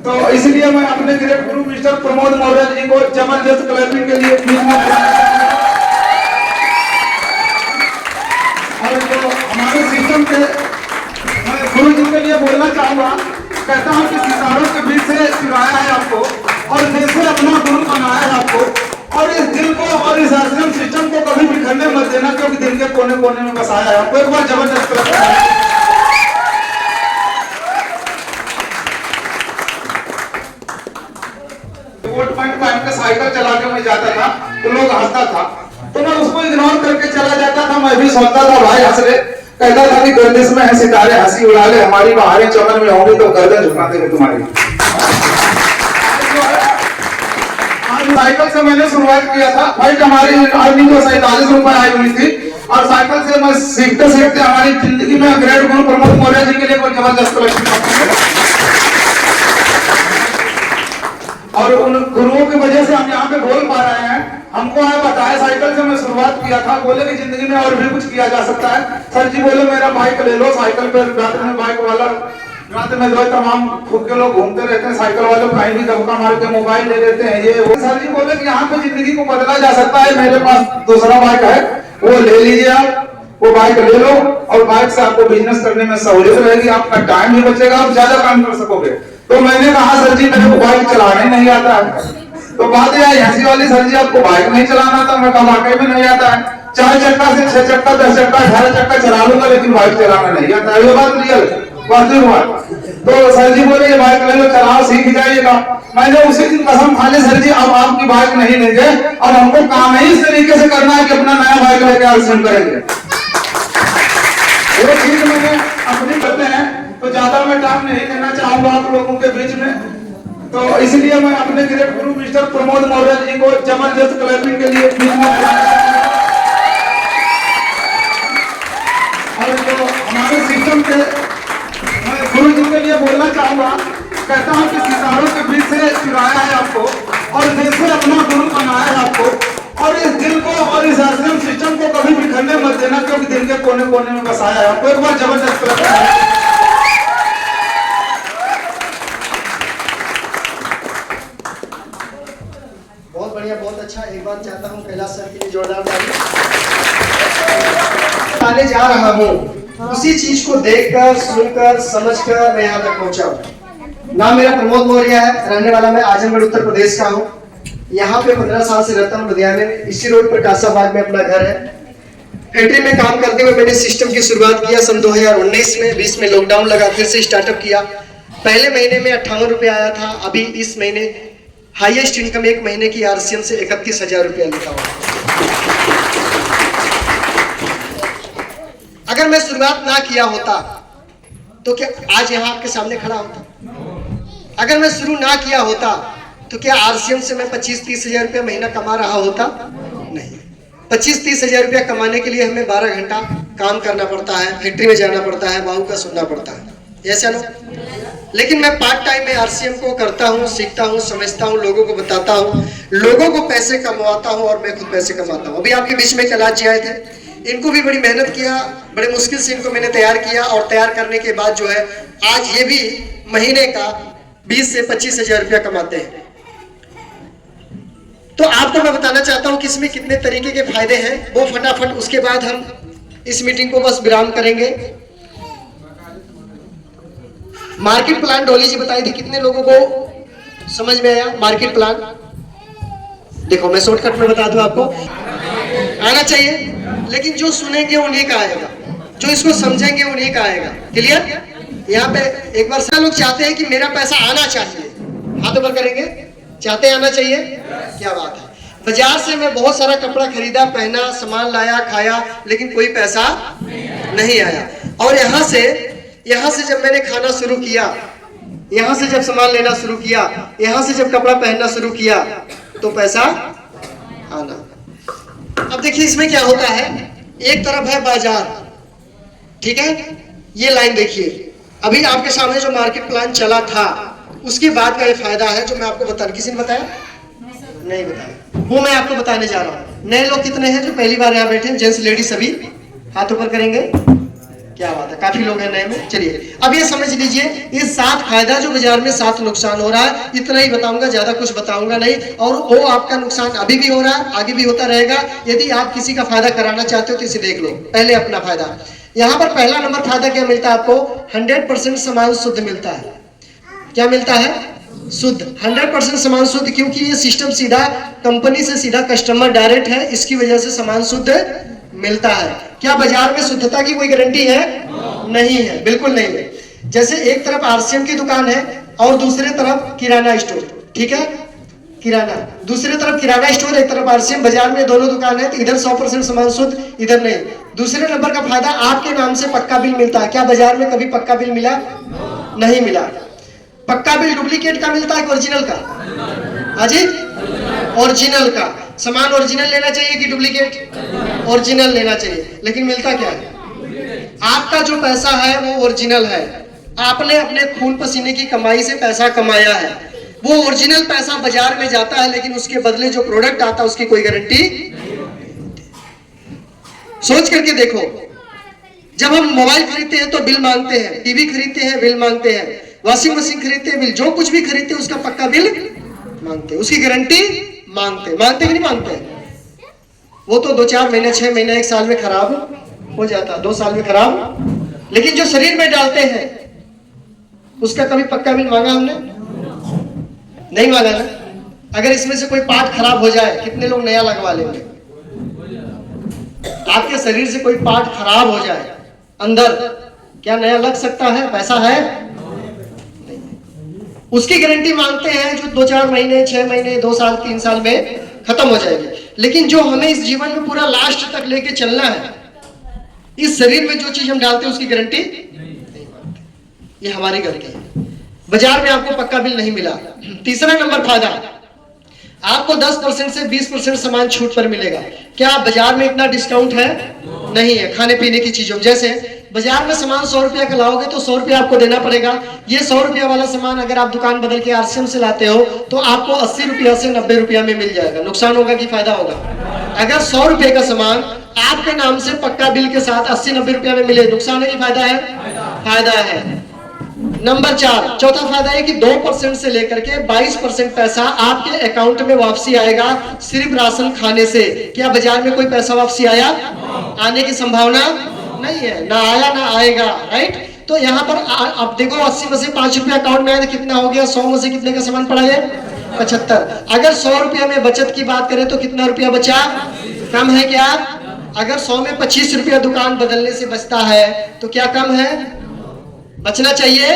तो इसलिए मैं अपने ग्रेट गुरु मिस्टर प्रमोद मौर्य जी को जबरदस्त क्लैपिंग के लिए और जो हमारे सिस्टम के मैं गुरु जी के लिए बोलना चाहूंगा, कहता हूं कि सितारों के बीच से चुराया है आपको और दिल से अपना गुरु बनाया है आपको, और इस दिल को और इस आश्रम सिस्टम को कभी बिखरने मत देना, क्योंकि दिल के कोने कोने में बसाया है आपको। एक बार जबरदस्त क्लैपिंग। कोट पैंट पहन के साइकिल चला के मैं जाता था तो लोग हंसता था, तो मैं उसको इग्नोर करके चला जाता था। मैं भी सोचता था भाई हंस रहे, कहता था कि गर्दिश में है सितारे हंसी उड़ा ले, हमारी बहारें चमन में होंगी तो गर्दन झुका देंगे तुम्हारी। आज साइकिल से मैंने शुरुआत किया था भाई, हमारी अर्निंग तो 47 रुपए आई हुई थी, और साइकिल से मैं सीखते सीखते हमारी जिंदगी में ग्रेट गुरु प्रमोद मौर्य जी के लिए कोई जबरदस्त कलेक्शन, और उन गुरुओं की वजह से हम यहाँ पे बोल पा रहे हैं। हमको है बताया, साइकिल से मैं शुरुआत किया था, बोले कि जिंदगी में और भी कुछ किया जा सकता है। सर जी बोले मेरा बाइक ले लो, साइकिल पे रात में बाइक वाला रात में जो है तमाम खुद के लोग घूमते रहते हैं, साइकिल वाले कहीं भी धक्का मार के मोबाइल ले लेते हैं। ये वो सर जी बोले कि यहाँ पे जिंदगी को बदला जा सकता है, मेरे पास दूसरा बाइक है, वो ले लीजिए आप, वो बाइक ले लो, और बाइक से आपको बिजनेस करने में सहूलियत रहेगी, आपका टाइम भी बचेगा, आप ज्यादा काम कर सकोगे। तो मैंने कहा सर जी मेरे को बाइक चलाने नहीं आता है, तो बात यह है हंसी वाली, सर जी आपको बाइक नहीं चलाना था। मैं कहा वाकई में नहीं आता है, 4 चक्का से 6 चक्का 10 चक्का 18 चक्का चला लूंगा, लेकिन बाइक चलाना नहीं आता है। ये बात रियल वास्तविक बात। तो सर जी बोले ये बाइक ले लो, चलाओ, सीख जाइएगा। मैंने उसी दिन कसम खा ली, सर जी अब आपकी बाइक नहीं लेंगे, अब हमको काम ही इस तरीके से करना है कि अपना नया बाइक लेके आश्रम करेंगे। वो चीज मैंने अपनी करते हैं, तो ज्यादा मैं टाइम नहीं देना चाहूंगा आप लोगों के बीच में। तो इसलिए मैं अपने ग्रेट गुरु मिस्टर प्रमोद मौर्य जी को जबरदस्त क्लैपिंग के लिए और जो हमारे सिस्टम के मैं गुरु जी के लिए बोलना चाहूंगा, कहता हूं कि सितारों के बीच से चुराया है आपको और दिल से अपना गुरु बनाया है आपको, और इस दिल को और इस आश्रम सिस्टम को कभी बिखरने मत देना, क्योंकि दिल के कोने कोने में बसाया है आपको। एक बार जबरदस्त क्लैपिंग। बहुत अच्छा। एक बात चाहता हूँ कैलाश सर के लिए जोरदार ताली। आने जा रहा हूँ उसी चीज को देखकर सुनकर समझकर मैं यहाँ तक पहुँचा हूँ। नाम मेरा प्रमोद मौर्य है, रहने वाला मैं आजमगढ़ उत्तर प्रदेश का हूँ। यहाँ पे 15 साल से रहता हूँ लुधियाने में, इसी रोड पर कासाबाग में अपना घर है। फैक्ट्री में काम करते हुए मैंने सिस्टम की शुरुआत किया सन 2019 में। 20 में लॉकडाउन लगा, फिर से स्टार्टअप किया। पहले महीने में 58 रुपये आया था, अभी इस महीने हाईएस्ट इनकम एक महीने की आरसीएम से 31,000 रुपया लिखा हुआ। अगर मैं शुरुआत ना किया होता तो क्या आज यहाँ आपके सामने खड़ा होता? अगर मैं शुरू ना किया होता तो क्या आरसीएम से मैं 25-30 हजार रुपया महीना कमा रहा होता? नहीं। 25-30 हजार रुपया कमाने के लिए हमें 12 घंटा काम करना पड़ता है, फैक्ट्री में जाना पड़ता है, बहू का सुनना पड़ता है, ऐसा ना। लेकिन मैं पार्ट टाइम में आरसीएम को करता हूँ, सीखता हूँ, समझता हूँ, लोगों को बताता हूँ, लोगों को पैसे कमाता हूँ और मैं खुद पैसे कमाता हूँ। अभी आपके बीच में कैलाश जी आए थे, इनको भी बड़ी मेहनत किया, बड़े मुश्किल से इनको मैंने तैयार किया, और तैयार करने के बाद जो है आज ये भी महीने का 20 से 25 हजार रुपया कमाते हैं। तो आपको मैं बताना चाहता हूँ कि इसमें कितने तरीके के फायदे हैं, वो फटाफट उसके बाद हम इस मीटिंग को बस विराम करेंगे। मार्केट प्लान डॉली जी बताई थी, कितने लोगों को समझ में आया मार्केट प्लान? देखो मैं शॉर्टकट में बता दूं आपको, आना चाहिए, लेकिन जो सुनेंगे उन्हीं का आएगा, जो इसको समझेंगे उन्हीं का आएगा। क्लियर? यहाँ पे एक बार सब लोग चाहते हैं कि मेरा पैसा आना चाहिए, हाथ ऊपर करेंगे, चाहते हैं आना चाहिए? क्या बात है। बाजार से मैं बहुत सारा कपड़ा खरीदा, पहना, सामान लाया, खाया, लेकिन कोई पैसा नहीं आया। और यहाँ से जब मैंने खाना शुरू किया, यहाँ से जब सामान लेना शुरू किया, यहाँ से जब कपड़ा पहनना शुरू किया, तो पैसा आना। अब देखिए इसमें क्या होता है, एक तरफ है बाजार, ठीक है, ये लाइन देखिए, अभी आपके सामने जो मार्केट प्लान चला था उसके बाद का ये फायदा है जो मैं आपको बता, किसी ने बताया? नहीं बताया, वो मैं आपको बताने जा रहा हूँ। नए लोग कितने हैं जो पहली बार यहाँ बैठे हैं? जेंट्स लेडीज सभी हाथ ऊपर करेंगे। क्या बात है, काफी लोग हैं नए में। चलिए अब ये समझ लीजिए, ये 7 फायदा जो बाजार में 7 नुकसान हो रहा है, इतना ही बताऊंगा, ज्यादा कुछ बताऊंगा नहीं। और वो आपका नुकसान अभी भी हो रहा है, आगे भी होता रहेगा। यदि आप किसी का फायदा कराना चाहते हो तो इसे देख लो। पहले अपना फायदा, यहाँ पर पहला नंबर फायदा क्या मिलता है आपको? 100% सामान शुद्ध मिलता है। क्या मिलता है? शुद्ध। 100% सामान शुद्ध, क्योंकि ये सिस्टम सीधा कंपनी से सीधा कस्टमर डायरेक्ट है, इसकी वजह से सामान शुद्ध मिलता है। क्या बाजार में शुद्धता की कोई गारंटी है? नहीं है, बिल्कुल नहीं है। जैसे एक तरफ आरसीएम की दुकान है और दूसरे तरफ किराना स्टोर, ठीक है, किराना, दूसरे तरफ किराना स्टोर, एक तरफ आरसीएम, बाजार में दोनों दुकान है, तो इधर 100% सामान शुद्ध, इधर नहीं। दूसरे नंबर का फायदा, आपके नाम से पक्का बिल मिलता है। क्या बाजार में कभी पक्का बिल मिला? नहीं मिला। पक्का बिल डुप्लीकेट का मिलता है, ओरिजिनल का? हाजी, ओरिजिनल का। सामान ओरिजिनल लेना चाहिए कि डुप्लीकेट? ओरिजिनल लेना चाहिए। लेकिन मिलता क्या है? आपका जो पैसा है वो ओरिजिनल है, आपने अपने खून पसीने की कमाई से पैसा कमाया है, वो ओरिजिनल पैसा बाजार में जाता है, लेकिन उसके बदले जो प्रोडक्ट आता है उसकी कोई गारंटी। सोच करके देखो, जब हम मोबाइल खरीदते हैं तो बिल मांगते हैं, टीवी खरीदते हैं बिल मांगते हैं, वॉशिंग मशीन खरीदते हैं बिल, जो कुछ भी खरीदते हैं उसका पक्का बिल मांगते हैं, उसकी गारंटी मांगते कि नहीं मांगते? वो तो 2-4 महीने, 6 महीने, 1 साल में खराब हो जाता, 2 साल में खराब। लेकिन जो शरीर में डालते हैं उसका कभी पक्का बिल मांगा हमने? नहीं मांगा ना। अगर इसमें से कोई पार्ट खराब हो जाए, कितने लोग नया लगवा लेंगे? आपके शरीर से कोई पार्ट खराब हो जाए अंदर, क्या नया लग सकता है? पैसा है? उसकी गारंटी मांगते हैं जो 2-4 महीने, 6 महीने, 2 साल, 3 साल में खत्म हो जाएगी। लेकिन जो हमें इस जीवन में पूरा लास्ट तक लेके चलना है, इस शरीर में जो चीज हम डालते हैं उसकी गारंटी नहीं मांगते। ये हमारी गलती है। बाजार में आपको पक्का बिल नहीं मिला। तीसरा नंबर फायदा, आपको 10% से 20% सामान छूट पर मिलेगा। क्या बाजार में इतना डिस्काउंट है? नहीं है। खाने पीने की चीजों, जैसे बाजार में सामान 100 रुपया का लाओगे तो 100 रुपया आपको देना पड़ेगा। ये 100 रुपया वाला सामान अगर आप दुकान बदल के आरसीएम से लाते हो तो आपको 80 रुपया से 90 रुपया में मिल जाएगा। नुकसान होगा कि फायदा होगा? अगर 100 रुपये का सामान आपके नाम से पक्का बिल के साथ 80-90 रुपया में मिले, नुकसान है कि फायदा है? फायदा है। नंबर 4, चौथा फायदा है कि 2% से लेकर के 22% पैसा आपके अकाउंट में वापसी आएगा, सिर्फ राशन खाने से। क्या बाजार में कोई पैसा वापसी आया? आने की संभावना नहीं है, ना आया ना आएगा, राइट। तो यहाँ पर आप देखो, 80 में से 5 रुपया अकाउंट में आया तो कितना हो गया? 100 में से कितने का सामान पड़ा है? 75। अगर 100 रुपया में बचत की बात करें तो कितना रुपया बचा? कम है क्या? अगर 100 में 25 रुपया दुकान बदलने से बचता है तो क्या कम है? बचना चाहिए,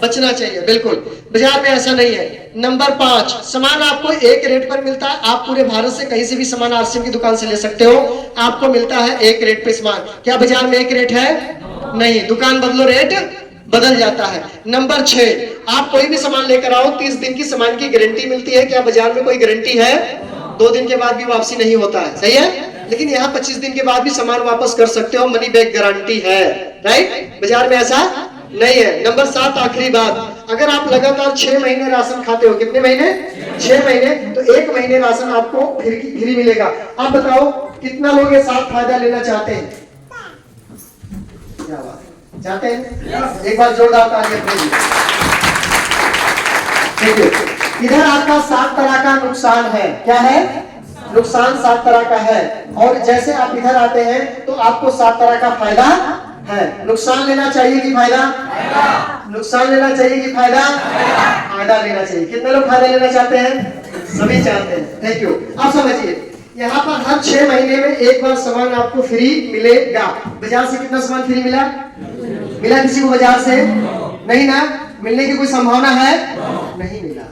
बचना चाहिए, बिल्कुल। बाजार में ऐसा नहीं है। नंबर 5, सामान आपको एक रेट पर मिलता है। आप पूरे भारत से कहीं से भी सामान आरसीएम की दुकान से ले सकते हो, आपको मिलता है एक रेट पे सामान। क्या बाजार में एक रेट है? नहीं। दुकान बदलो रेट बदल जाता है। नंबर 6, आप कोई भी सामान लेकर आओ, 30 दिन की सामान की गारंटी मिलती है। क्या बाजार में कोई गारंटी है? 2 दिन के बाद भी वापसी नहीं होता है, सही है। लेकिन यहाँ 25 दिन के बाद भी सामान वापस कर सकते हो, मनी बैक गारंटी है, राइट। बाजार में ऐसा नहीं है। नंबर 7, आखिरी बात, अगर आप लगातार 6 महीने राशन खाते हो, कितने महीने? 6 महीने, तो 1 महीने राशन आपको फ्री मिलेगा। आप बताओ कितना लोग ये 7 फायदा लेना चाहते हैं? क्या बात है, चाहते हैं? एक बार जोरदार तालियां दीजिए। देखिए, इधर आपका 7 तरह का नुकसान है। क्या है? नुकसान 7 तरह का है। और जैसे आप इधर आते हैं तो आपको 7 तरह का फायदा है। नुकसान लेना चाहिए कि फायदा? नुकसान लेना चाहिए कि फायदा? फायदा लेना चाहिए। कितने लोग फायदा लेना चाहते हैं? सभी चाहते हैं। Thank you. आप समझिए, यहाँ पर हर 6 महीने में एक बार सामान आपको फ्री मिलेगा। बाजार से कितना सामान फ्री मिला? मिला किसी को बाजार से? नहीं ना। मिलने की कोई संभावना है? नहीं मिला।